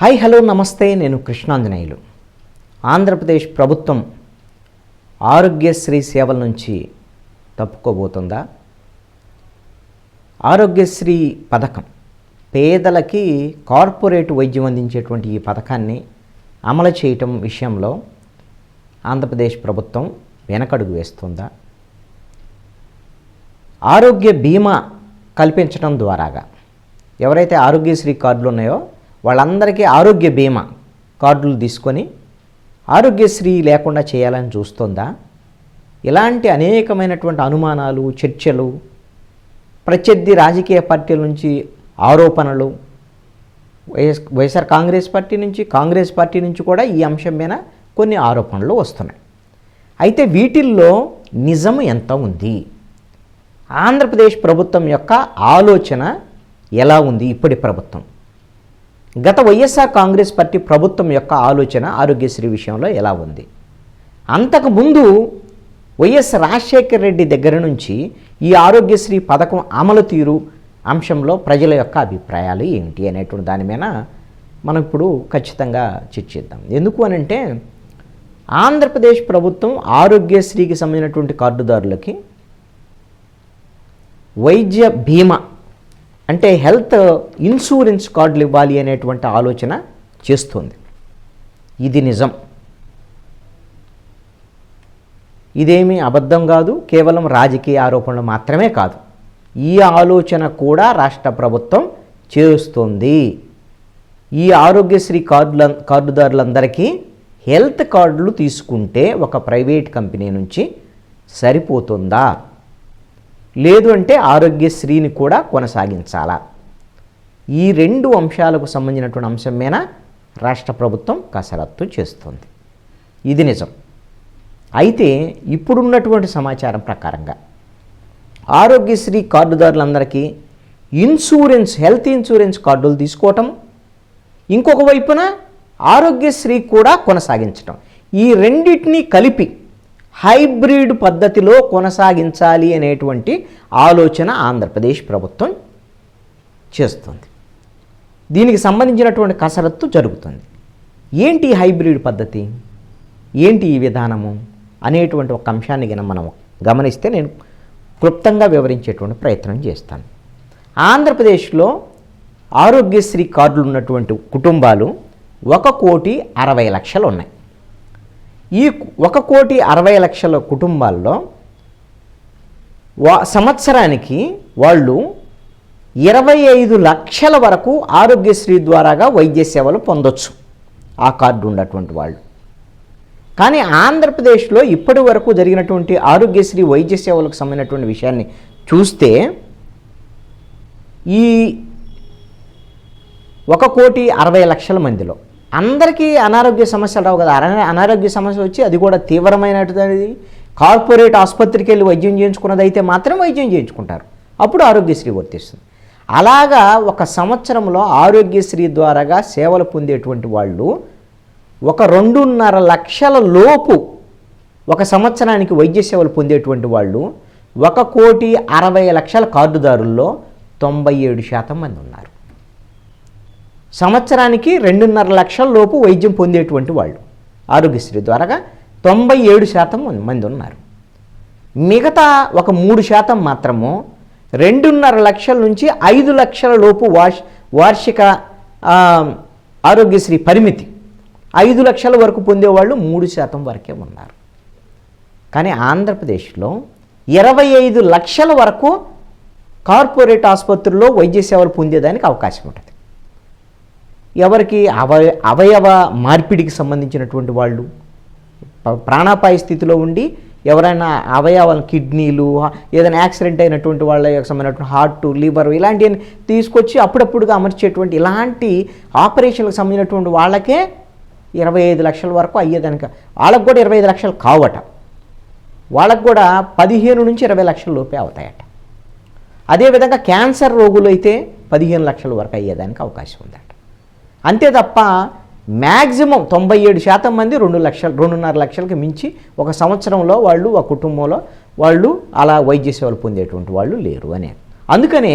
Hi hello నమస్తే, నేను కృష్ణాంజనేయులు. ఆంధ్రప్రదేశ్ ప్రభుత్వం ఆరోగ్యశ్రీ సేవల నుంచి తప్పుకోబోతుందా? ఆరోగ్యశ్రీ పథకం పేదలకి కార్పొరేట్ వైద్యం అందించేటువంటి ఈ పథకాన్ని అమలు చేయటం విషయంలో ఆంధ్రప్రదేశ్ ప్రభుత్వం వెనకడుగు వేస్తుందా? ఆరోగ్య బీమా కల్పించడం ద్వారాగా ఎవరైతే ఆరోగ్యశ్రీ కార్డులు ఉన్నాయో వాళ్ళందరికీ ఆరోగ్య బీమా కార్డులు తీసుకొని ఆరోగ్యశ్రీ లేకుండా చేయాలని చూస్తుందా? ఇలాంటి అనేకమైనటువంటి అనుమానాలు, చర్చలు, ప్రత్యర్థి రాజకీయ పార్టీల నుంచి ఆరోపణలు, వైఎస్ఆర్ కాంగ్రెస్ పార్టీ నుంచి కూడా ఈ అంశం మీద కొన్ని ఆరోపణలు వస్తున్నాయి. అయితే వీటిల్లో నిజం ఎంత ఉంది? ఆంధ్రప్రదేశ్ ప్రభుత్వం యొక్క ఆలోచన ఎలా ఉంది? ఇప్పటి ప్రభుత్వం, గత వైఎస్ఆర్ కాంగ్రెస్ పార్టీ ప్రభుత్వం యొక్క ఆలోచన ఆరోగ్యశ్రీ విషయంలో ఎలా ఉంది? అంతకుముందు వైఎస్ రాజశేఖర రెడ్డి దగ్గర నుంచి ఈ ఆరోగ్యశ్రీ పథకం అమలు తీరు అంశంలో ప్రజల యొక్క అభిప్రాయాలు ఏంటి అనేటువంటి దాని మీద మనం ఇప్పుడు ఖచ్చితంగా చర్చిద్దాం. ఎందుకు అనంటే ఆంధ్రప్రదేశ్ ప్రభుత్వం ఆరోగ్యశ్రీకి సంబంధించినటువంటి కార్డుదారులకి వైద్య బీమా అంటే హెల్త్ ఇన్సూరెన్స్ కార్డులు ఇవ్వాలి అనేటువంటి ఆలోచన చేస్తుంది. ఇది నిజం, ఇదేమీ అబద్ధం కాదు, కేవలం రాజకీయ ఆరోపణలు మాత్రమే కాదు. ఈ ఆలోచన కూడా రాష్ట్ర ప్రభుత్వం చేస్తుంది. ఈ ఆరోగ్యశ్రీ కార్డుదారులందరికీ హెల్త్ కార్డులు తీసుకుంటే ఒక ప్రైవేట్ కంపెనీ నుంచి సరిపోతుందా? లేదు అంటే ఆరోగ్యశ్రీని కూడా కొనసాగించాలా? ఈ రెండు అంశాలకు సంబంధించినటువంటి అంశం మీద రాష్ట్ర ప్రభుత్వం కసరత్తు చేస్తుంది. ఇది నిజం. అయితే ఇప్పుడున్నటువంటి సమాచారం ప్రకారంగా ఆరోగ్యశ్రీ కార్డుదారులందరికీ హెల్త్ ఇన్సూరెన్స్ కార్డులు తీసుకోవటం, ఇంకొక వైపున ఆరోగ్యశ్రీ కూడా కొనసాగించటం, ఈ రెండింటినీ కలిపి హైబ్రిడ్ పద్ధతిలో కొనసాగించాలి అనేటువంటి ఆలోచన ఆంధ్రప్రదేశ్ ప్రభుత్వం చేస్తుంది. దీనికి సంబంధించినటువంటి కసరత్తు జరుగుతుంది. ఏంటి హైబ్రిడ్ పద్ధతి, ఏంటి ఈ విధానము అనేటువంటి ఒక అంశాన్ని మనం గమనిస్తే నేను క్లుప్తంగా వివరించేటువంటి ప్రయత్నం చేస్తాను. ఆంధ్రప్రదేశ్లో ఆరోగ్యశ్రీ కార్డులు ఉన్నటువంటి కుటుంబాలు 1,60,00,000 ఉన్నాయి. ఈ 1,60,00,000 కుటుంబాల్లో సంవత్సరానికి వాళ్ళు 25 లక్షల వరకు ఆరోగ్యశ్రీ ద్వారాగా వైద్య సేవలు పొందొచ్చు ఆ కార్డు ఉన్నటువంటి వాళ్ళు. కానీ ఆంధ్రప్రదేశ్లో ఇప్పటి వరకు జరిగినటువంటి ఆరోగ్యశ్రీ వైద్య సేవలకు సంబంధించినటువంటి విషయాన్ని చూస్తే ఈ 1,60,00,000 మందిలో అందరికీ అనారోగ్య సమస్యలు రావు కదా. అనారోగ్య సమస్య వచ్చి అది కూడా తీవ్రమైనటువంటిది కార్పొరేట్ ఆసుపత్రికి వెళ్ళి వైద్యం చేయించుకున్నది అయితే మాత్రం వైద్యం చేయించుకుంటారు, అప్పుడు ఆరోగ్యశ్రీ వర్తిస్తుంది. అలాగా ఒక సంవత్సరంలో ఆరోగ్యశ్రీ ద్వారాగా సేవలు పొందేటువంటి వాళ్ళు 2.5 లక్షల లోపు ఒక సంవత్సరానికి వైద్య సేవలు పొందేటువంటి వాళ్ళు 1,60,00,000 కార్డుదారుల్లో 97% మంది ఉన్నారు. సంవత్సరానికి 2.5 లక్షల లోపు వైద్యం పొందేటువంటి వాళ్ళు ఆరోగ్యశ్రీ ద్వారాగా 97% మంది ఉన్నారు. మిగతా ఒక 3% మాత్రము 2.5 లక్షల నుంచి 5 లక్షల లోపు వార్షిక ఆరోగ్యశ్రీ పరిమితి 5 లక్షల వరకు పొందేవాళ్ళు 3% వరకే ఉన్నారు. కానీ ఆంధ్రప్రదేశ్లో 25 లక్షల వరకు కార్పొరేట్ ఆసుపత్రుల్లో వైద్య సేవలు పొందేదానికి అవకాశం ఉంటుంది. ఎవరికి అవయవ మార్పిడికి సంబంధించినటువంటి వాళ్ళు, ప్రాణాపాయ స్థితిలో ఉండి ఎవరైనా అవయవాల కిడ్నీలు, ఏదైనా యాక్సిడెంట్ అయినటువంటి వాళ్ళకి సంబంధించినటువంటి హార్ట్, లివర్ ఇలాంటివన్నీ తీసుకొచ్చి అప్పుడప్పుడుగా అమర్చేటువంటి ఇలాంటి ఆపరేషన్లకు సంబంధించినటువంటి వాళ్ళకే 25 లక్షల వరకు అయ్యేదానికి, వాళ్ళకు కూడా 25 లక్షలు కావట, వాళ్ళకు కూడా 15 నుంచి 20 లక్షల లోపే అవుతాయట. అదేవిధంగా క్యాన్సర్ రోగులు అయితే 15 లక్షల వరకు అయ్యేదానికి అవకాశం ఉందట. అంతే తప్ప మ్యాక్సిమం 97% మంది 2.5 లక్షలకి మించి ఒక సంవత్సరంలో వాళ్ళు ఒక కుటుంబంలో వాళ్ళు అలా వైద్య సేవలు పొందేటువంటి వాళ్ళు లేరు అని. అందుకనే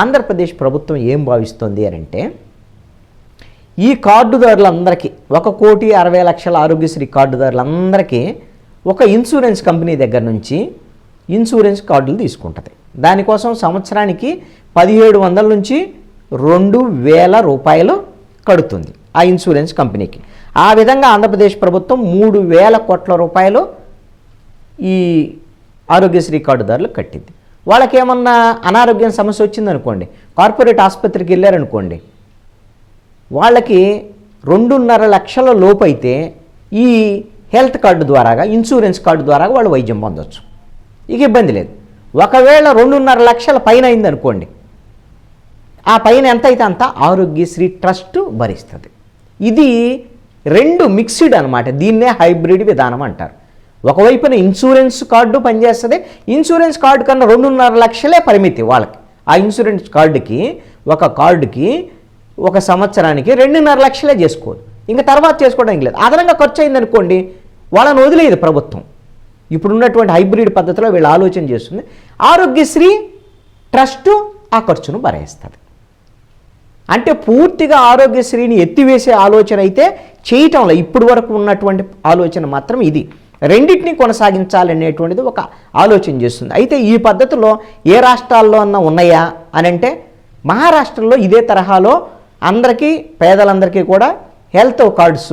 ఆంధ్రప్రదేశ్ ప్రభుత్వం ఏం భావిస్తుంది అంటే ఈ కార్డుదారులందరికీ 1,60,00,000 ఆరోగ్యశ్రీ కార్డుదారులందరికీ ఒక ఇన్సూరెన్స్ కంపెనీ దగ్గర నుంచి ఇన్సూరెన్స్ కార్డులు తీసుకుంటుంది. దానికోసం సంవత్సరానికి 1,700 నుంచి 2,000 రూపాయలు కడుతుంది ఆ ఇన్సూరెన్స్ కంపెనీకి. ఆ విధంగా ఆంధ్రప్రదేశ్ ప్రభుత్వం 3,000 కోట్ల రూపాయలు ఈ ఆరోగ్యశ్రీ కార్డుదారులు కట్టింది. వాళ్ళకి ఏమన్నా అనారోగ్యం సమస్య వచ్చిందనుకోండి, కార్పొరేట్ ఆసుపత్రికి వెళ్ళారనుకోండి, వాళ్ళకి 2.5 లక్షల లోపు అయితే ఈ హెల్త్ కార్డు ద్వారాగా, ఇన్సూరెన్స్ కార్డు ద్వారాగా వాళ్ళు వైద్యం పొందవచ్చు. ఇక ఇబ్బంది లేదు. ఒకవేళ 2.5 లక్షల పైన అయిందనుకోండి, ఆ పైన ఎంత అయితే అంత ఆరోగ్యశ్రీ ట్రస్ట్ భరిస్తుంది. ఇది 2 మిక్స్డ్ అనమాట. దీన్నే హైబ్రిడ్ విధానం అంటారు. ఒకవైపున ఇన్సూరెన్స్ కార్డు పనిచేస్తుంది. ఇన్సూరెన్స్ కార్డు కన్నా 2.5 లక్షలే పరిమితి వాళ్ళకి. ఆ ఇన్సూరెన్స్ కార్డుకి, ఒక కార్డుకి ఒక సంవత్సరానికి 2.5 లక్షలే చేసుకోవాలి. ఇంకా తర్వాత చేసుకోవడానికి లేదు. అదనంగా ఖర్చు అయిందనుకోండి, వాళ్ళని వదిలేదు ప్రభుత్వం. ఇప్పుడున్నటువంటి హైబ్రిడ్ పద్ధతిలో వీళ్ళు ఆలోచన చేస్తుంది. ఆరోగ్యశ్రీ ట్రస్టు ఆ ఖర్చును భరేస్తుంది. అంటే పూర్తిగా ఆరోగ్యశ్రీని ఎత్తివేసే ఆలోచన అయితే చేయటంలో ఇప్పుడు వరకు ఉన్నటువంటి ఆలోచన మాత్రం ఇది. రెండింటినీ కొనసాగించాలనేటువంటిది ఒక ఆలోచన చేస్తుంది. అయితే ఈ పద్ధతిలో ఏ రాష్ట్రాల్లో అన్నా ఉన్నాయా అని అంటే, మహారాష్ట్రలో ఇదే తరహాలో అందరికీ, పేదలందరికీ కూడా హెల్త్ కార్డ్స్,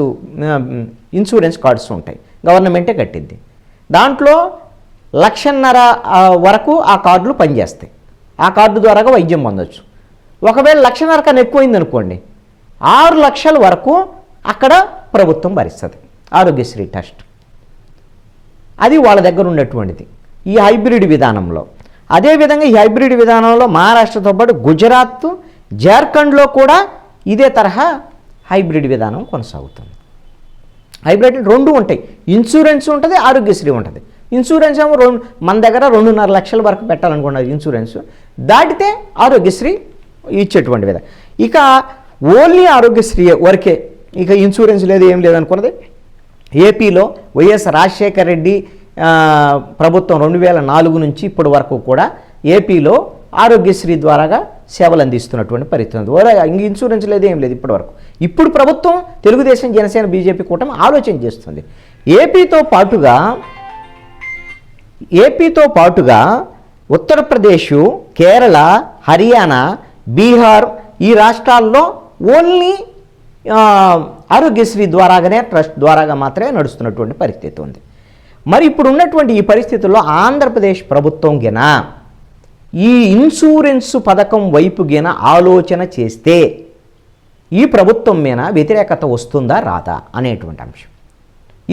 ఇన్సూరెన్స్ కార్డ్స్ ఉంటాయి. గవర్నమెంటే కట్టింది. దాంట్లో 1,50,000 వరకు ఆ కార్డులు పనిచేస్తాయి. ఆ కార్డు ద్వారాగా వైద్యం పొందొచ్చు. ఒకవేళ 1,50,000 కన్నా ఎక్కువైంది అనుకోండి, 6 లక్షల వరకు అక్కడ ప్రభుత్వం భరిస్తుంది ఆరోగ్యశ్రీ ట్రస్ట్. అది వాళ్ళ దగ్గర ఉన్నటువంటిది ఈ హైబ్రిడ్ విధానంలో. అదేవిధంగా ఈ హైబ్రిడ్ విధానంలో మహారాష్ట్రతో పాటు గుజరాత్, జార్ఖండ్లో కూడా ఇదే తరహా హైబ్రిడ్ విధానం కొనసాగుతుంది. హైబ్రిడ్ 2 ఉంటాయి. ఇన్సూరెన్స్ ఉంటుంది, ఆరోగ్యశ్రీ ఉంటుంది. ఇన్సూరెన్స్ ఏమో మన దగ్గర 2.5 లక్షల వరకు పెట్టాలనుకున్నది ఇన్సూరెన్స్, దాటితే ఆరోగ్యశ్రీ ఇచ్చేటువంటి విధంగా. ఇక ఓన్లీ ఆరోగ్యశ్రీ వరకే, ఇక ఇన్సూరెన్స్ లేదు, ఏం లేదనుకున్నది ఏపీలో వైఎస్ రాజశేఖర రెడ్డి ప్రభుత్వం 2004 నుంచి ఇప్పటి వరకు కూడా ఏపీలో ఆరోగ్యశ్రీ ద్వారాగా సేవలు అందిస్తున్నటువంటి పరిస్థితి. ఇంక ఇన్సూరెన్స్ లేదు, ఏం లేదు ఇప్పటి వరకు. ఇప్పుడు ప్రభుత్వం తెలుగుదేశం, జనసేన, బీజేపీ కూటమి ఆలోచన చేస్తుంది. ఏపీతో పాటుగా ఉత్తరప్రదేశ్, కేరళ, హర్యానా, బీహార్ ఈ రాష్ట్రాల్లో ఓన్లీ ఆరోగ్యశ్రీ ద్వారాగానే, ట్రస్ట్ ద్వారాగా మాత్రమే నడుస్తున్నటువంటి పరిస్థితి ఉంది. మరి ఇప్పుడు ఉన్నటువంటి ఈ పరిస్థితుల్లో ఆంధ్రప్రదేశ్ ప్రభుత్వం గిన ఈ ఇన్సూరెన్స్ పథకం వైపు గిన ఆలోచన చేస్తే ఈ ప్రభుత్వం మీద వ్యతిరేకత వస్తుందా రాదా అనేటువంటి అంశం.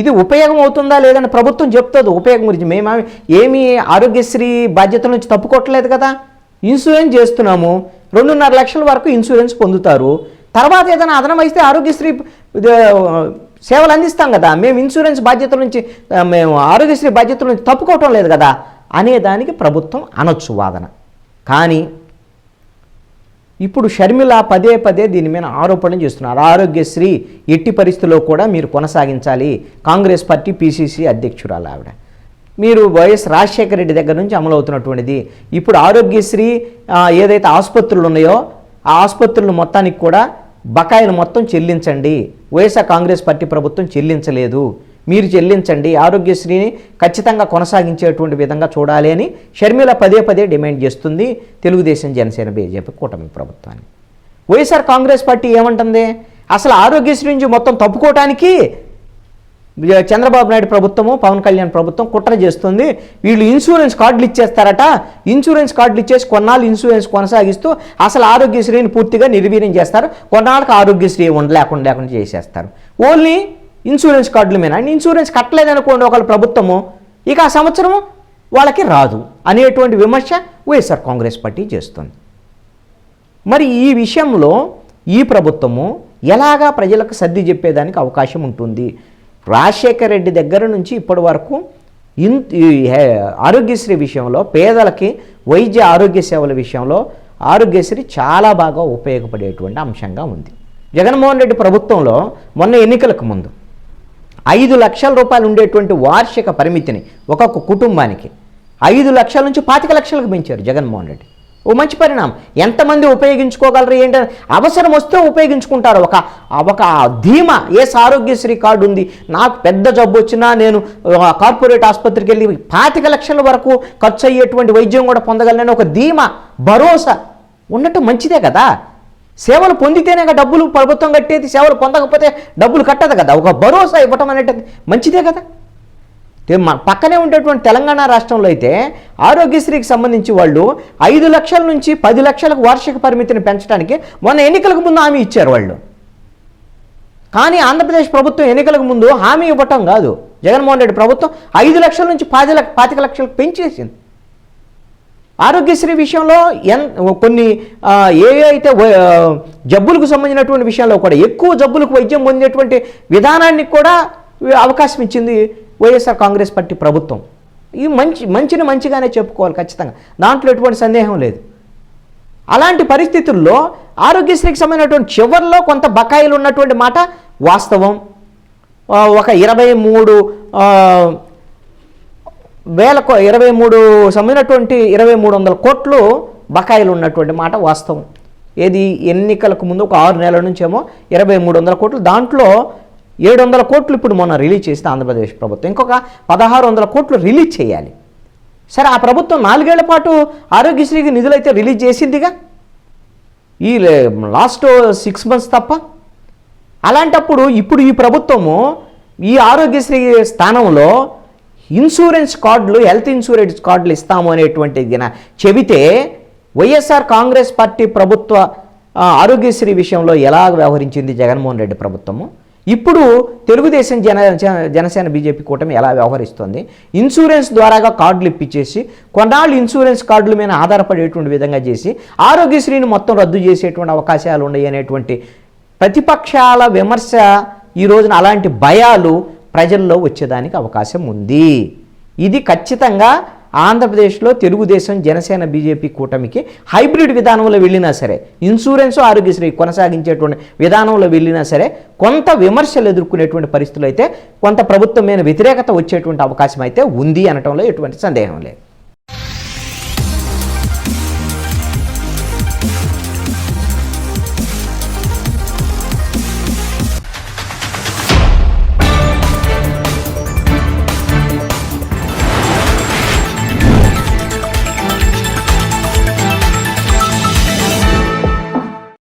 ఇది ఉపయోగం అవుతుందా లేదని ప్రభుత్వం చెప్తుంది. ఉపయోగం గురించి మేము ఏమీ ఆరోగ్యశ్రీ బాధ్యతల నుంచి తప్పుకోవట్లేదు కదా. ఇన్సూరెన్స్ చేస్తున్నాము, 2.5 లక్షల వరకు ఇన్సూరెన్స్ పొందుతారు. తర్వాత ఏదైనా అదనమైతే ఆరోగ్యశ్రీ సేవలు అందిస్తాం కదా. మేము ఇన్సూరెన్స్ బాధ్యతల నుంచి, మేము ఆరోగ్యశ్రీ బాధ్యతల నుంచి తప్పుకోవటం లేదు కదా అనేదానికి ప్రభుత్వం అనొచ్చు వాదన. కానీ ఇప్పుడు షర్మిల పదే దీని మీద ఆరోపణలు చేస్తున్నారు. ఆరోగ్యశ్రీ ఎట్టి పరిస్థితుల్లో కూడా మీరు కొనసాగించాలి. కాంగ్రెస్ పార్టీ పిసిసి అధ్యక్షురాలు ఆవిడ. మీరు వైఎస్ రాజశేఖర రెడ్డి దగ్గర నుంచి అమలవుతున్నటువంటిది. ఇప్పుడు ఆరోగ్యశ్రీ ఏదైతే ఆసుపత్రులు ఉన్నాయో ఆ ఆసుపత్రులు మొత్తానికి కూడా బకాయిలు మొత్తం చెల్లించండి. వైఎస్ఆర్ కాంగ్రెస్ పార్టీ ప్రభుత్వం చెల్లించలేదు, మీరు చెల్లించండి. ఆరోగ్యశ్రీని ఖచ్చితంగా కొనసాగించేటువంటి విధంగా చూడాలి అని షర్మిల పదే డిమాండ్ చేస్తుంది తెలుగుదేశం, జనసేన, బీజేపీ కూటమి ప్రభుత్వాన్ని. వైఎస్ఆర్ కాంగ్రెస్ పార్టీ ఏమంటుంది, అసలు ఆరోగ్యశ్రీ నుంచి మొత్తం తప్పుకోవటానికి చంద్రబాబు నాయుడు ప్రభుత్వము, పవన్ కళ్యాణ్ ప్రభుత్వం కుట్ర చేస్తుంది. వీళ్ళు ఇన్సూరెన్స్ కార్డులు ఇచ్చేస్తారట. ఇన్సూరెన్స్ కార్డులు ఇచ్చేసి కొన్నాళ్ళు ఇన్సూరెన్స్ కొనసాగిస్తూ అసలు ఆరోగ్యశ్రీని పూర్తిగా నిర్వీర్యం చేస్తారు. కొన్నాళ్ళకి ఆరోగ్యశ్రీ లేకుండా చేసేస్తారు. ఓన్లీ ఇన్సూరెన్స్ కార్డుల మీద. ఇన్సూరెన్స్ కట్టలేదనుకోండి ఒకళ్ళ ప్రభుత్వము, ఇక ఆ సంవత్సరము వాళ్ళకి రాదు అనేటువంటి విమర్శ వైఎస్ఆర్ కాంగ్రెస్ పార్టీ చేస్తుంది. మరి ఈ విషయంలో ఈ ప్రభుత్వము ఎలాగా ప్రజలకు సర్ది చెప్పేదానికి అవకాశం ఉంటుంది? రాజశేఖర రెడ్డి దగ్గర నుంచి ఇప్పటి వరకు ఆరోగ్యశ్రీ విషయంలో, పేదలకి వైద్య ఆరోగ్య సేవల విషయంలో ఆరోగ్యశ్రీ చాలా బాగా ఉపయోగపడేటువంటి అంశంగా ఉంది. జగన్మోహన్ రెడ్డి ప్రభుత్వంలో మొన్న ఎన్నికలకు ముందు 5 లక్షల రూపాయలు ఉండేటువంటి వార్షిక పరిమితిని ఒక్కొక్క కుటుంబానికి 5 లక్షల నుంచి 25 లక్షలకు పెంచారు జగన్మోహన్ రెడ్డి. ఓ మంచి పరిణామం. ఎంతమంది ఉపయోగించుకోగలరు ఏంటంటే అవసరం వస్తే ఉపయోగించుకుంటారు. ఒక ధీమా, ఆరోగ్యశ్రీ కార్డు ఉంది, నాకు పెద్ద జబ్బు వచ్చినా నేను కార్పొరేట్ ఆసుపత్రికి వెళ్ళి 25 లక్షల వరకు ఖర్చు అయ్యేటువంటి వైద్యం కూడా పొందగలనని ఒక ధీమా, భరోసా ఉండటం మంచిదే కదా. సేవలు పొందితేనే డబ్బులు ప్రభుత్వం కట్టేది, సేవలు పొందకపోతే డబ్బులు కట్టదు కదా. ఒక భరోసా ఇవ్వటం అనేది మంచిదే కదా. పక్కనే ఉండేటువంటి తెలంగాణ రాష్ట్రంలో అయితే ఆరోగ్యశ్రీకి సంబంధించి వాళ్ళు 5 లక్షల నుంచి 10 లక్షలకు వార్షిక పరిమితిని పెంచడానికి మొన్న ఎన్నికలకు ముందు హామీ ఇచ్చారు వాళ్ళు. కానీ ఆంధ్రప్రదేశ్ ప్రభుత్వం ఎన్నికలకు ముందు హామీ ఇవ్వటం కాదు, జగన్మోహన్ రెడ్డి ప్రభుత్వం 5 లక్షల నుంచి 25 లక్షలకు పెంచేసింది. ఆరోగ్యశ్రీ విషయంలో కొన్ని అయితే జబ్బులకు సంబంధించినటువంటి విషయంలో కూడా ఎక్కువ జబ్బులకు వైద్యం పొందేటువంటి విధానానికి కూడా అవకాశం ఇచ్చింది వైఎస్ఆర్ కాంగ్రెస్ పార్టీ ప్రభుత్వం. ఇది మంచిని మంచిగానే చెప్పుకోవాలి ఖచ్చితంగా, దాంట్లో ఎటువంటి సందేహం లేదు. అలాంటి పరిస్థితుల్లో ఆరోగ్యశ్రీకి సంబంధించినటువంటి చివరిలో కొంత బకాయిలు ఉన్నటువంటి మాట వాస్తవం. ఒక 23 సంబంధించినటువంటి 2300 కోట్లు బకాయిలు ఉన్నటువంటి మాట వాస్తవం. ఏది ఎన్నికలకు ముందు ఒక 6 నెలల నుంచేమో 2300 కోట్లు, దాంట్లో 700 కోట్లు ఇప్పుడు మొన్న రిలీజ్ చేసిన ఆంధ్రప్రదేశ్ ప్రభుత్వం, ఇంకొక 1600 కోట్లు రిలీజ్ చేయాలి. సరే, ఆ ప్రభుత్వం 4 ఏళ్ల పాటు ఆరోగ్యశ్రీకి నిధులైతే రిలీజ్ చేసిందిగా, ఈ లాస్ట్ 6 మంత్స్ తప్ప. అలాంటప్పుడు ఇప్పుడు ఈ ప్రభుత్వము ఈ ఆరోగ్యశ్రీ స్థానంలో ఇన్సూరెన్స్ కార్డులు, హెల్త్ ఇన్సూరెన్స్ కార్డులు ఇస్తాము అనేటువంటిది చెబితే వైఎస్ఆర్ కాంగ్రెస్ పార్టీ ప్రభుత్వ ఆరోగ్యశ్రీ విషయంలో ఎలా వ్యవహరించింది జగన్మోహన్ రెడ్డి ప్రభుత్వము, ఇప్పుడు తెలుగుదేశం జనసేన బీజేపీ కూటమి ఎలా వ్యవహరిస్తుంది? ఇన్సూరెన్స్ ద్వారాగా కార్డులు ఇప్పించేసి కొన్నాళ్ళు ఇన్సూరెన్స్ కార్డుల మీద ఆధారపడేటువంటి విధంగా చేసి ఆరోగ్యశ్రీని మొత్తం రద్దు చేసేటువంటి అవకాశాలు ఉన్నాయి అనేటువంటి ప్రతిపక్షాల విమర్శ ఈ రోజున అలాంటి భయాలు ప్రజల్లో వచ్చేదానికి అవకాశం ఉంది. ఇది ఖచ్చితంగా ఆంధ్రప్రదేశ్లో తెలుగుదేశం జనసేన బీజేపీ కూటమికి హైబ్రిడ్ విధానంలో వెళ్ళినా సరే, ఇన్సూరెన్స్ ఆరోగ్యశ్రీ కొనసాగించేటువంటి విధానంలో వెళ్ళినా సరే కొంత విమర్శలు ఎదుర్కొనేటువంటి పరిస్థితులు అయితే, కొంత ప్రభుత్వం మీద వ్యతిరేకత వచ్చేటువంటి అవకాశం అయితే ఉంది అనటంలో ఎటువంటి సందేహం లేదు.